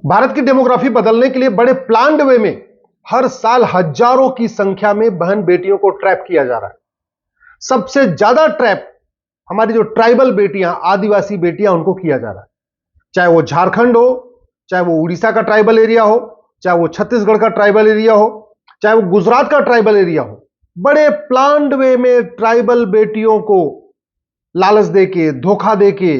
भारत की डेमोग्राफी बदलने के लिए बड़े प्लान्ड वे में हर साल हजारों की संख्या में बहन बेटियों को ट्रैप किया जा रहा है। सबसे ज्यादा ट्रैप हमारी जो ट्राइबल बेटियां, आदिवासी बेटियां, उनको किया जा रहा है। चाहे वो झारखंड हो, चाहे वो उड़ीसा का ट्राइबल एरिया हो, चाहे वो छत्तीसगढ़ का ट्राइबल एरिया हो, चाहे वो गुजरात का ट्राइबल एरिया हो, बड़े प्लान्ड वे में ट्राइबल बेटियों को लालच देके, धोखा देके,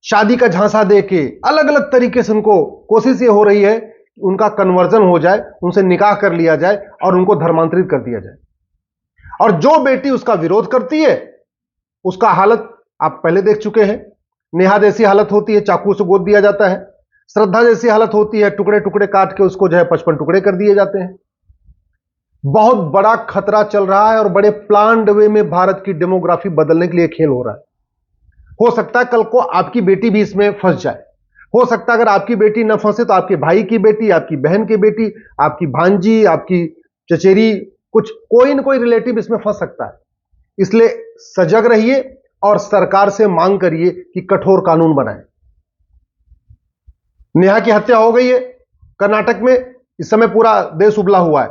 शादी का झांसा देके, अलग अलग तरीके से उनको कोशिश ये हो रही है कि उनका कन्वर्जन हो जाए, उनसे निकाह कर लिया जाए और उनको धर्मांतरित कर दिया जाए। और जो बेटी उसका विरोध करती है उसका हालत आप पहले देख चुके हैं। नेहा जैसी हालत होती है, चाकू से गोद दिया जाता है। श्रद्धा जैसी हालत होती है, टुकड़े टुकड़े काट के उसको जो है 55 टुकड़े कर दिए जाते हैं। बहुत बड़ा खतरा चल रहा है और बड़े प्लान्ड वे में भारत की डेमोग्राफी बदलने के लिए खेल हो रहा है। हो सकता है कल को आपकी बेटी भी इसमें फंस जाए। हो सकता है अगर आपकी बेटी न फंसे तो आपके भाई की बेटी, आपकी बहन की बेटी, आपकी भांजी, आपकी चचेरी, कुछ कोई न कोई रिलेटिव इसमें फंस सकता है। इसलिए सजग रहिए और सरकार से मांग करिए कि कठोर कानून बनाए। नेहा की हत्या हो गई है कर्नाटक में, इस समय पूरा देश उबला हुआ है,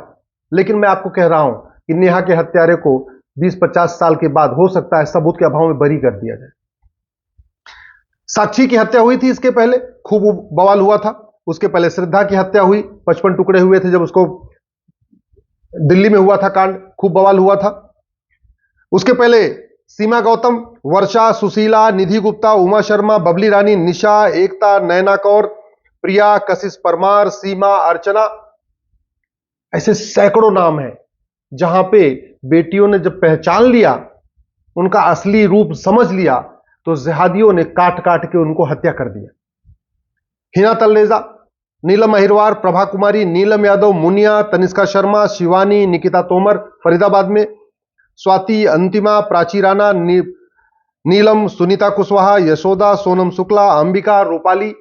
लेकिन मैं आपको कह रहा हूं कि नेहा के हत्यारे को 20-50 साल के बाद हो सकता है सबूत के अभाव में बरी कर दिया जाए। साक्षी की हत्या हुई थी, इसके पहले खूब बवाल हुआ था। उसके पहले श्रद्धा की हत्या हुई, 55 टुकड़े हुए थे जब उसको, दिल्ली में हुआ था कांड, खूब बवाल हुआ था। उसके पहले सीमा गौतम, वर्षा, सुशीला, निधि गुप्ता, उमा शर्मा, बबली रानी, निशा, एकता, नैना कौर, प्रिया, कशिश परमार, सीमा, अर्चना, ऐसे सैकड़ों नाम हैं जहां पे बेटियों ने जब पहचान लिया, उनका असली रूप समझ लिया, तो जिहादियों ने काट काट के उनको हत्या कर दिया। हिना तलरेजा, नीलम अहिरवार, प्रभा कुमारी, नीलम यादव, मुनिया, तनिष्का शर्मा, शिवानी, निकिता तोमर फरीदाबाद में, स्वाति, अंतिमा, प्राची राणा, नीलम, सुनीता कुशवाहा, यशोदा, सोनम शुक्ला, अंबिका, रूपाली,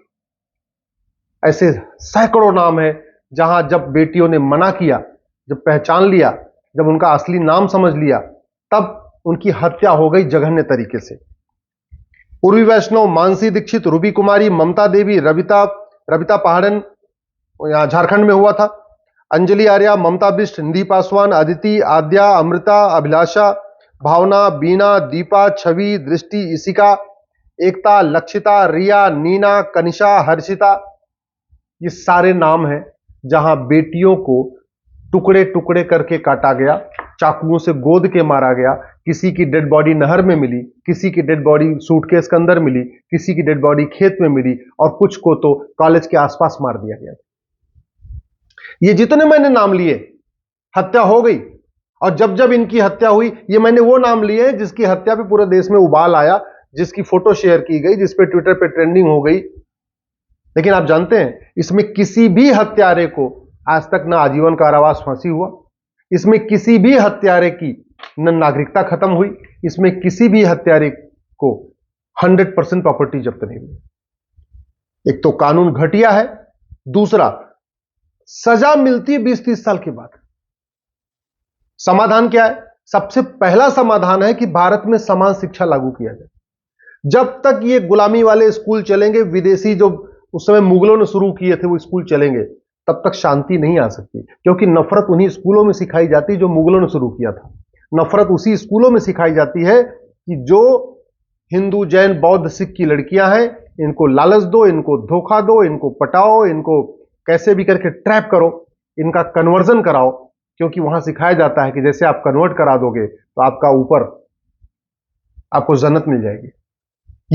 ऐसे सैकड़ों नाम है जहां जब बेटियों ने मना किया, जब पहचान लिया, जब उनका असली नाम समझ लिया, तब उनकी हत्या हो गई जघन्य तरीके से। उर्वी वैष्णव, मानसी दीक्षित, रूबी कुमारी, ममता देवी, रविता पहाड़न, यहां झारखंड में हुआ था, अंजलि आर्या, ममता बिष्ट, निधि पासवान, अदिति, आद्या, अमृता, अभिलाषा, भावना, बीना, दीपा, छवि, दृष्टि, इशिका, एकता, लक्षिता, रिया, नीना, कनिषा, हर्षिता, ये सारे नाम हैं जहां बेटियों को टुकड़े टुकड़े करके काटा गया, चाकुओं से गोद के मारा गया। किसी की डेड बॉडी नहर में मिली, किसी की डेड बॉडी सूटकेस के अंदर मिली, किसी की डेड बॉडी खेत में मिली, और कुछ को तो कॉलेज के आसपास मार दिया गया। ये जितने मैंने नाम लिए, हत्या हो गई। और जब जब इनकी हत्या हुई, ये मैंने वो नाम लिए जिसकी हत्या पे पूरे देश में उबाल आया, जिसकी फोटो शेयर की गई, जिस पे ट्विटर पे ट्रेंडिंग हो गई। लेकिन आप जानते हैं, इसमें किसी भी हत्यारे को आज तक ना आजीवन कारावास फांसी हुआ, इसमें किसी भी हत्यारे की न नागरिकता खत्म हुई, इसमें किसी भी हत्यारे को 100% प्रॉपर्टी जब्त नहीं हुई। एक तो कानून घटिया है, दूसरा सजा मिलती है 20-30 साल के बाद। समाधान क्या है? सबसे पहला समाधान है कि भारत में समान शिक्षा लागू किया जाए। जब तक ये गुलामी वाले स्कूल चलेंगे, विदेशी जो उस समय मुगलों ने शुरू किए थे वो स्कूल चलेंगे, तब तक शांति नहीं आ सकती, क्योंकि नफरत उन्हीं स्कूलों में सिखाई जाती है जो मुगलों ने शुरू किया था। नफरत उसी स्कूलों में सिखाई जाती है कि जो हिंदू, जैन, बौद्ध, सिख की लड़कियां हैं, इनको लालच दो, इनको धोखा दो, इनको पटाओ, इनको कैसे भी करके ट्रैप करो, इनका कन्वर्जन कराओ, क्योंकि वहां सिखाया जाता है कि जैसे आप कन्वर्ट करा दोगे तो आपका ऊपर आपको जन्नत मिल जाएगी।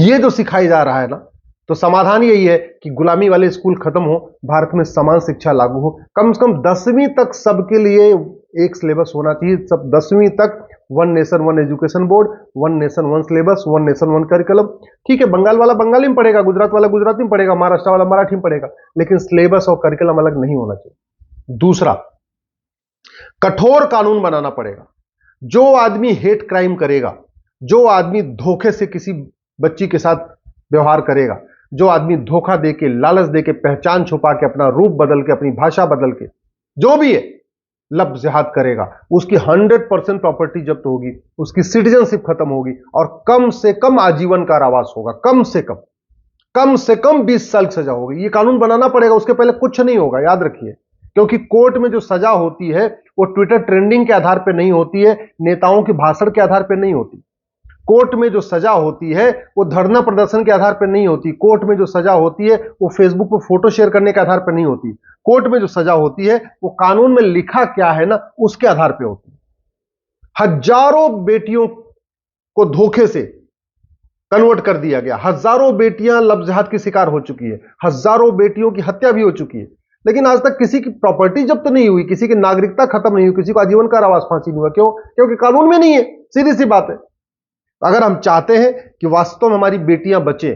ये जो सिखाई जा रहा है ना, तो समाधान यही है कि गुलामी वाले स्कूल खत्म हो, भारत में समान शिक्षा लागू हो। कम से कम 10वीं तक सबके लिए एक सिलेबस होना चाहिए। सब 10वीं तक one nation one education board, one nation one syllabus, one nation one curriculum. ठीक है, बंगाल वाला बंगाली में पढ़ेगा, गुजरात वाला गुजराती में पढ़ेगा, महाराष्ट्र वाला मराठी में पढ़ेगा, लेकिन सिलेबस और करिकुलम अलग नहीं होना चाहिए। दूसरा, कठोर कानून बनाना पड़ेगा। जो आदमी हेट क्राइम करेगा, जो आदमी धोखे से किसी बच्ची के साथ व्यवहार करेगा, जो आदमी धोखा देके, लालच देके, पहचान छुपा के, अपना रूप बदल के, अपनी भाषा बदल के, जो भी है लब जिहाद करेगा, उसकी 100% प्रॉपर्टी जब्त होगी, उसकी सिटीजनशिप खत्म होगी और कम से कम आजीवन कारावास होगा। कम से कम कम से कम 20 साल की सजा होगी। ये कानून बनाना पड़ेगा, उसके पहले कुछ नहीं होगा, याद रखिए। क्योंकि कोर्ट में जो सजा होती है वो ट्विटर ट्रेंडिंग के आधार पर नहीं होती है, नेताओं के भाषण के आधार पर नहीं होती। कोर्ट में जो सजा होती है वो धरना प्रदर्शन के आधार पर नहीं होती। कोर्ट में जो सजा होती है वो फेसबुक पर फोटो शेयर करने के आधार पर नहीं होती। कोर्ट में जो सजा होती है वो कानून में लिखा क्या है ना, उसके आधार पर होती है। हजारों बेटियों को धोखे से कन्वर्ट कर दिया गया, हजारों बेटियां लव जिहाद की शिकार हो चुकी है, हजारों बेटियों की हत्या भी हो चुकी है, लेकिन आज तक किसी की प्रॉपर्टी जब्त नहीं हुई, किसी की नागरिकता खत्म नहीं हुई, किसी को आजीवन कारावास फांसी नहीं हुआ। क्यों? क्योंकि कानून में नहीं है। सीधी सी बात है। अगर हम चाहते हैं कि वास्तव में हमारी बेटियां बचे,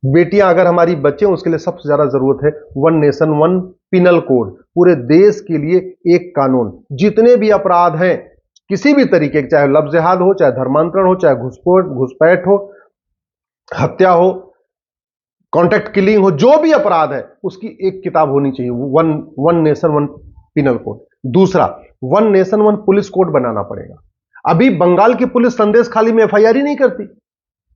बेटियां अगर हमारी बचे, उसके लिए सबसे ज्यादा जरूरत है one nation one penal code. पूरे देश के लिए एक कानून, जितने भी अपराध हैं किसी भी तरीके के, चाहे लव जिहाद हो, चाहे धर्मांतरण हो, चाहे घुसपैठ हो, हत्या हो, कॉन्ट्रैक्ट किलिंग हो, जो भी अपराध है उसकी एक किताब होनी चाहिए, one nation one penal code. दूसरा, one nation one police code बनाना पड़ेगा। अभी बंगाल की पुलिस संदेश खाली में एफआईआर ही नहीं करती,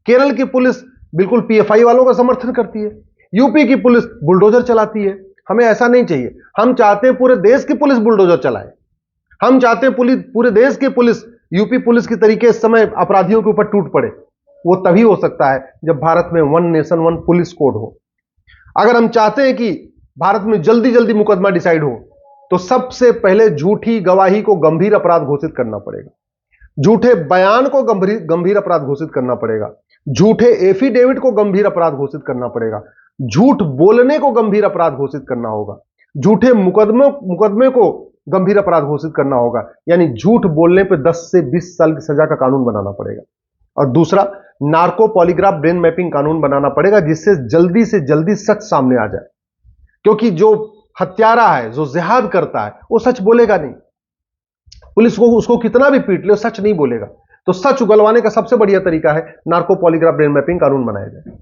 केरल की पुलिस बिल्कुल पीएफआई वालों का समर्थन करती है, यूपी की पुलिस बुलडोजर चलाती है। हमें ऐसा नहीं चाहिए। हम चाहते हैं पूरे देश की पुलिस बुलडोजर चलाए। हम चाहते हैं पूरे देश की पुलिस यूपी पुलिस की तरीके इस समय अपराधियों के ऊपर टूट पड़े। वो तभी हो सकता है जब भारत में one nation one police code हो। अगर हम चाहते हैं कि भारत में जल्दी जल्दी मुकदमा डिसाइड हो, तो सबसे पहले झूठी गवाही को गंभीर अपराध घोषित करना पड़ेगा, झूठे बयान को गंभीर अपराध घोषित करना पड़ेगा, झूठे एफिडेविट को गंभीर अपराध घोषित करना पड़ेगा, झूठ बोलने को गंभीर अपराध घोषित करना होगा, झूठे मुकदमे को गंभीर अपराध घोषित करना होगा। यानी झूठ बोलने पे 10 से 20 साल की सजा का कानून बनाना पड़ेगा। और दूसरा, नार्को पॉलीग्राफ ब्रेन मैपिंग कानून बनाना पड़ेगा, जिससे जल्दी से जल्दी सच सामने आ जाए। क्योंकि जो हत्यारा है, जो जिहाद करता है, वो सच बोलेगा नहीं। पुलिस को उसको कितना भी पीट ले, सच नहीं बोलेगा। तो सच उगलवाने का सबसे बढ़िया तरीका है नार्को पॉलीग्राफ ब्रेन मैपिंग कानून बनाया जाए।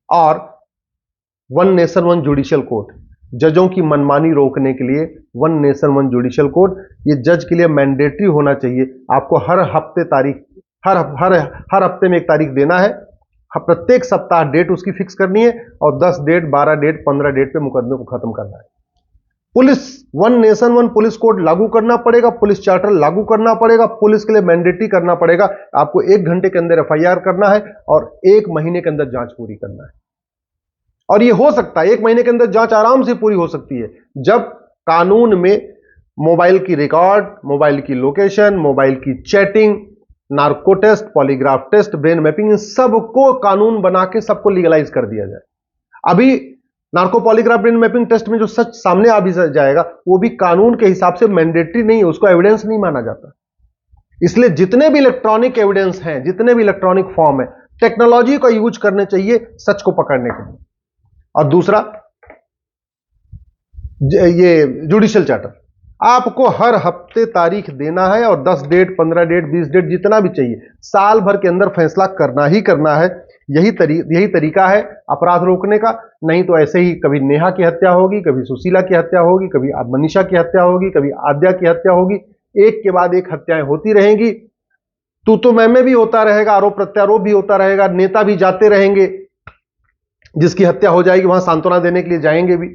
और one nation one judicial code, जजों की मनमानी रोकने के लिए one nation one judicial code, ये जज के लिए मैंडेटरी होना चाहिए। आपको हर हफ्ते तारीख, हर हफ्ते में एक तारीख देना है, प्रत्येक सप्ताह डेट उसकी फिक्स करनी है, और 10 डेट, 12 डेट, 15 डेट पे मुकदमे को खत्म करना है। Police one nation one police code लागू करना पड़ेगा, पुलिस चार्टर लागू करना पड़ेगा, पुलिस के लिए मैंडेटरी करना पड़ेगा। आपको 1 घंटे के अंदर एफआईआर करना है और 1 महीने के अंदर जांच पूरी करना है। और यह हो सकता है 1 महीने के अंदर जांच आराम से पूरी हो सकती है, जब कानून में मोबाइल की रिकॉर्ड, मोबाइल की लोकेशन, मोबाइल की chatting, narco test, polygraph test, brain mapping, इन सबको कानून बना के सबको लीगलाइज कर दिया जाए। अभी narco polygraph brain mapping test में जो सच सामने आ भी जाएगा, वो भी कानून के हिसाब से मैंडेटरी नहीं है, उसको एविडेंस नहीं माना जाता। इसलिए जितने भी इलेक्ट्रॉनिक एविडेंस हैं, जितने भी इलेक्ट्रॉनिक फॉर्म है, टेक्नोलॉजी का यूज करने चाहिए सच को पकड़ने के लिए। और दूसरा, ये जुडिशियल चार्टर, आपको हर हफ्ते तारीख देना है और 10 डेट, 15 डेट, 20 डेट, जितना भी चाहिए, साल भर के अंदर फैसला करना ही करना है। यही तरीका है अपराध रोकने का। नहीं तो ऐसे ही कभी नेहा की हत्या होगी, कभी सुशीला की हत्या होगी, कभी मनीषा की हत्या होगी, कभी आद्या की हत्या होगी, एक के बाद एक हत्याएं होती रहेंगी। तो मैं भी होता रहेगा, आरोप प्रत्यारोप भी होता रहेगा, नेता भी जाते रहेंगे, जिसकी हत्या हो जाएगी वहां सांत्वना देने के लिए जाएंगे भी,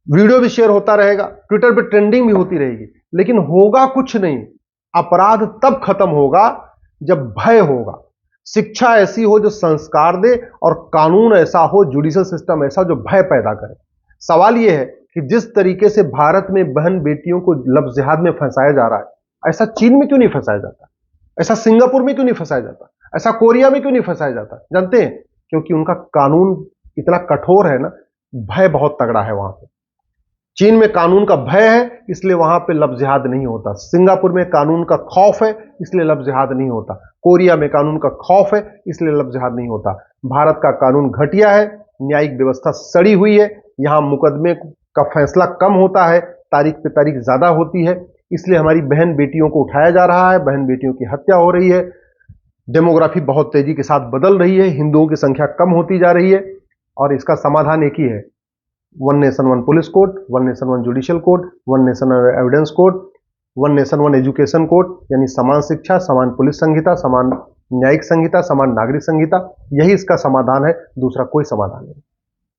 वीडियो भी शेयर होता रहेगा, ट्विटर पे ट्रेंडिंग भी होती रहेगी, लेकिन होगा कुछ नहीं। अपराध तब खत्म होगा जब भय होगा, शिक्षा ऐसी हो जो संस्कार दे, और कानून ऐसा हो, जुडिशियल सिस्टम ऐसा जो भय पैदा करे। सवाल यह है कि जिस तरीके से भारत में बहन बेटियों को लव जिहाद में फंसाया जा रहा है, ऐसा चीन में क्यों नहीं फंसाया जाता, ऐसा सिंगापुर में क्यों नहीं फंसाया जाता, ऐसा कोरिया में क्यों नहीं फंसाया जाता? जानते हैं, क्योंकि उनका कानून इतना कठोर है ना, भय बहुत तगड़ा है वहां पे। चीन में कानून का भय है, इसलिए वहां पे लव जिहाद नहीं होता। सिंगापुर में कानून का खौफ है, इसलिए लव जिहाद नहीं होता। कोरिया में कानून का खौफ है, इसलिए लव जिहाद नहीं होता। भारत का कानून घटिया है, न्यायिक व्यवस्था सड़ी हुई है, यहां मुकदमे का फैसला कम होता है, तारीख पे तारीख ज्यादा होती है, इसलिए हमारी बहन बेटियों को उठाया जा रहा है, बहन बेटियों की हत्या हो रही है, डेमोग्राफी बहुत तेजी के साथ बदल रही है, हिंदुओं की संख्या कम होती जा रही है। और इसका समाधान एक ही है, one nation one police code, one nation one judicial code, one nation evidence code, one nation one education code, यानी समान शिक्षा, समान पुलिस संहिता, समान न्यायिक संहिता, समान नागरिक संहिता, यही इसका समाधान है, दूसरा कोई समाधान नहीं।